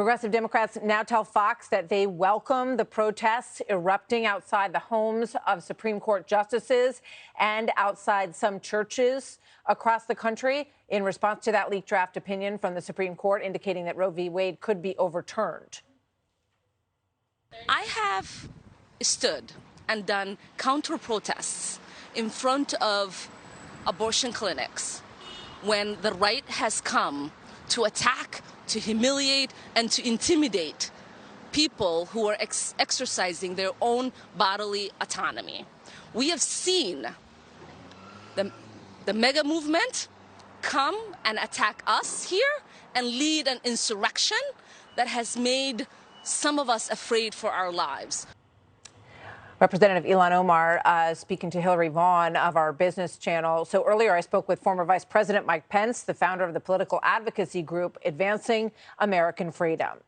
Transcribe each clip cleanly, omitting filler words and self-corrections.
Progressive Democrats now tell Fox that they welcome the protests erupting outside the homes of Supreme Court justices and outside some churches across the country in response to that leaked draft opinion from the Supreme Court indicating that Roe v. Wade could be overturned. I have stood and done counter protests in front of abortion clinics when the right has come to attack, to humiliate, and to intimidate people who are exercising their own bodily autonomy. We have seen the mega movement come and attack us here and lead an insurrection that has made some of us afraid for our lives. Representative Ilhan Omar speaking to Hillary Vaughn of our business channel. So earlier I spoke with former Vice President Mike Pence, the founder of the political advocacy group Advancing American Freedom.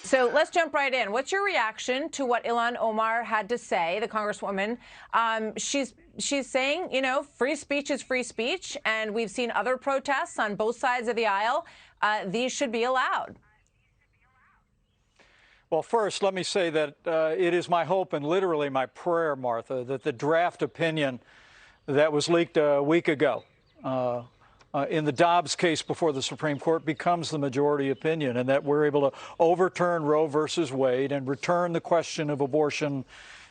So let's jump right in. What's your reaction to what Ilhan Omar had to say, the Congresswoman? She's saying, you know, free speech is free speech, and we've seen other protests on both sides of the aisle. These should be allowed. Well, first, let me say that it is my hope and literally my prayer, Martha, that the draft opinion that was leaked a week ago in the Dobbs case before the Supreme Court becomes the majority opinion, and that we're able to overturn Roe versus Wade and return the question of abortion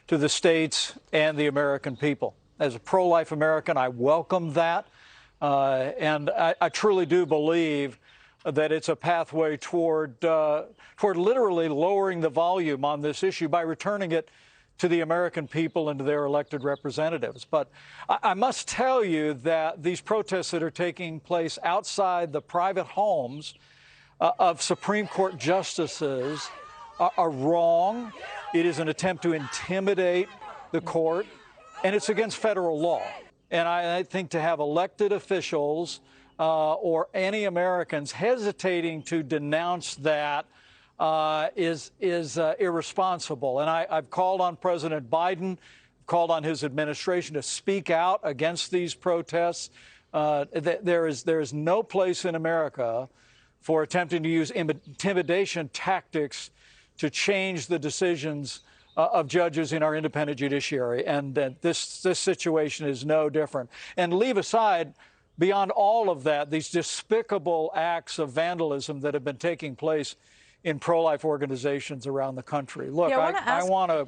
to the states and the American people. As a pro-life American, I welcome that, and I truly do believe that it's a pathway toward literally lowering the volume on this issue by returning it to the American people and to their elected representatives. But I must tell you that these protests that are taking place outside the private homes of Supreme Court justices are wrong. It is an attempt to intimidate the court, and it's against federal law. And I think to have elected officials or any Americans hesitating to denounce that is irresponsible. And I've called on President Biden, called on his administration to speak out against these protests. There is no place in America for attempting to use intimidation tactics to change the decisions of judges in our independent judiciary. And this situation is no different. And leave aside, beyond all of that, these despicable acts of vandalism that have been taking place in pro-life organizations around the country. Look, yeah, go ahead. I want to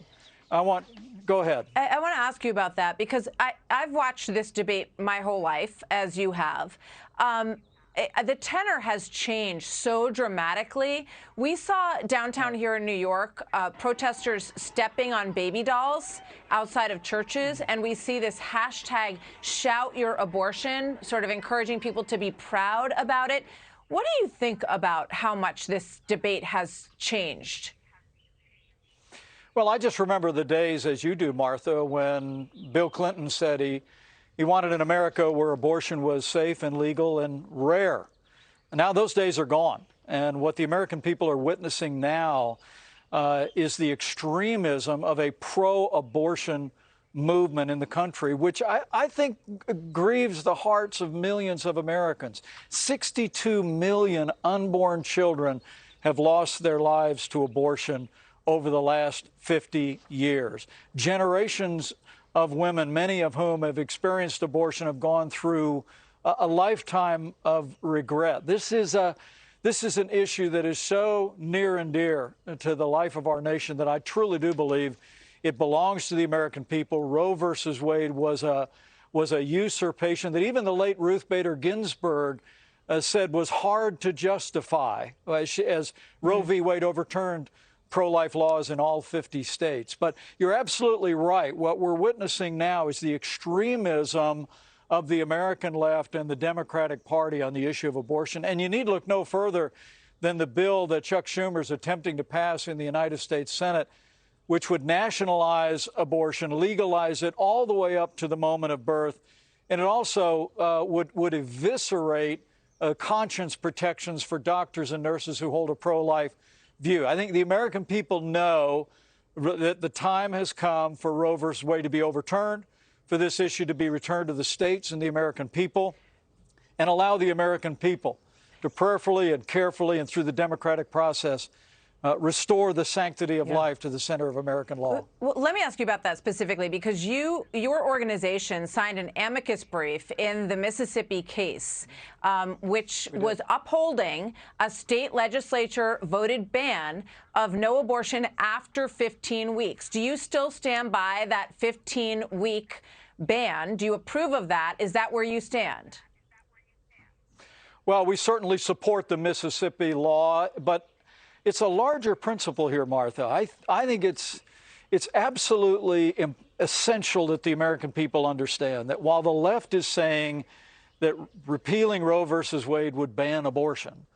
ask you about that because I've watched this debate my whole life, as you have. The tenor has changed so dramatically. We saw downtown here in New York protesters stepping on baby dolls outside of churches, and we see this hashtag shout your abortion, sort of encouraging people to be proud about it. What do you think about how much this debate has changed? Well, I just remember the days, as you do, Martha, when Bill Clinton said he wanted an America where abortion was safe and legal and rare. And now those days are gone. And what the American people are witnessing now is the extremism of a pro-abortion movement in the country, which I think grieves the hearts of millions of Americans. 62 million unborn children have lost their lives to abortion over the last 50 years. Generations of women, many of whom have experienced abortion, have gone through a lifetime of regret. This is an issue that is so near and dear to the life of our nation that I truly do believe it belongs to the American people. Roe versus Wade was a usurpation that even the late Ruth Bader Ginsburg said was hard to justify as Roe v. Wade overturned pro-life laws in all 50 states. But you're absolutely right. What we're witnessing now is the extremism of the American left and the Democratic Party on the issue of abortion. And you need look no further than the bill that Chuck Schumer is attempting to pass in the United States Senate, which would nationalize abortion, legalize it all the way up to the moment of birth. And it also would eviscerate conscience protections for doctors and nurses who hold a pro-life view. I think the American people know that the time has come for Roe versus Wade to be overturned, for this issue to be returned to the states and the American people, and allow the American people to prayerfully and carefully and through the democratic process restore the sanctity of life to the center of American law. Well, let me ask you about that specifically, because your organization signed an amicus brief in the Mississippi case, which was upholding a state legislature voted ban of no abortion after 15 weeks. Do you still stand by that 15-week ban? Do you approve of that? Is that where you stand? Well, we certainly support the Mississippi law, but it's a larger principle here, Martha. I think it's absolutely essential that the American people understand that while the left is saying that repealing Roe versus Wade would ban abortion,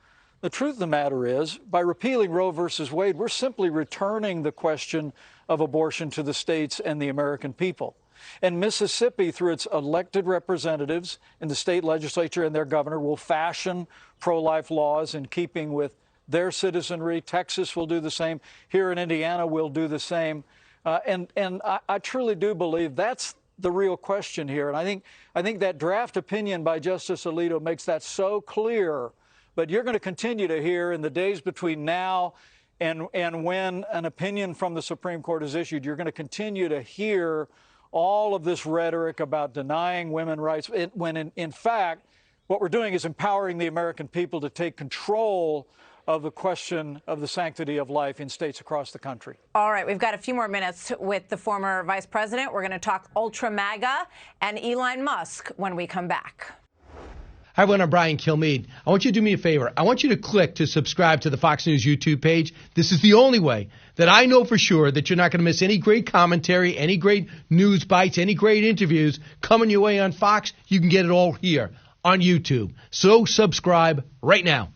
the truth of the matter is, by repealing Roe versus Wade, we're simply returning the question of abortion to the states and the American people. And Mississippi, through its elected representatives in the state legislature and their governor, will fashion pro-life laws in keeping with their citizenry. Texas will do the same. Here in Indiana, we'll do the same. And I truly do believe that's the real question here. And I think that draft opinion by Justice Alito makes that so clear. But you're going to continue to hear in the days between now and when an opinion from the Supreme Court is issued, you're going to continue to hear all of this rhetoric about denying women rights, when in fact, what we're doing is empowering the American people to take control of the question of the sanctity of life in states across the country. All right, we've got a few more minutes with the former vice president. We're going to talk ultra MAGA and Elon Musk when we come back. Hi, everyone. I'm Brian Kilmeade. I want you to do me a favor. I want you to click to subscribe to the Fox News YouTube page. This is the only way that I know for sure that you're not going to miss any great commentary, any great news bites, any great interviews coming your way on Fox. You can get it all here on YouTube. So subscribe right now.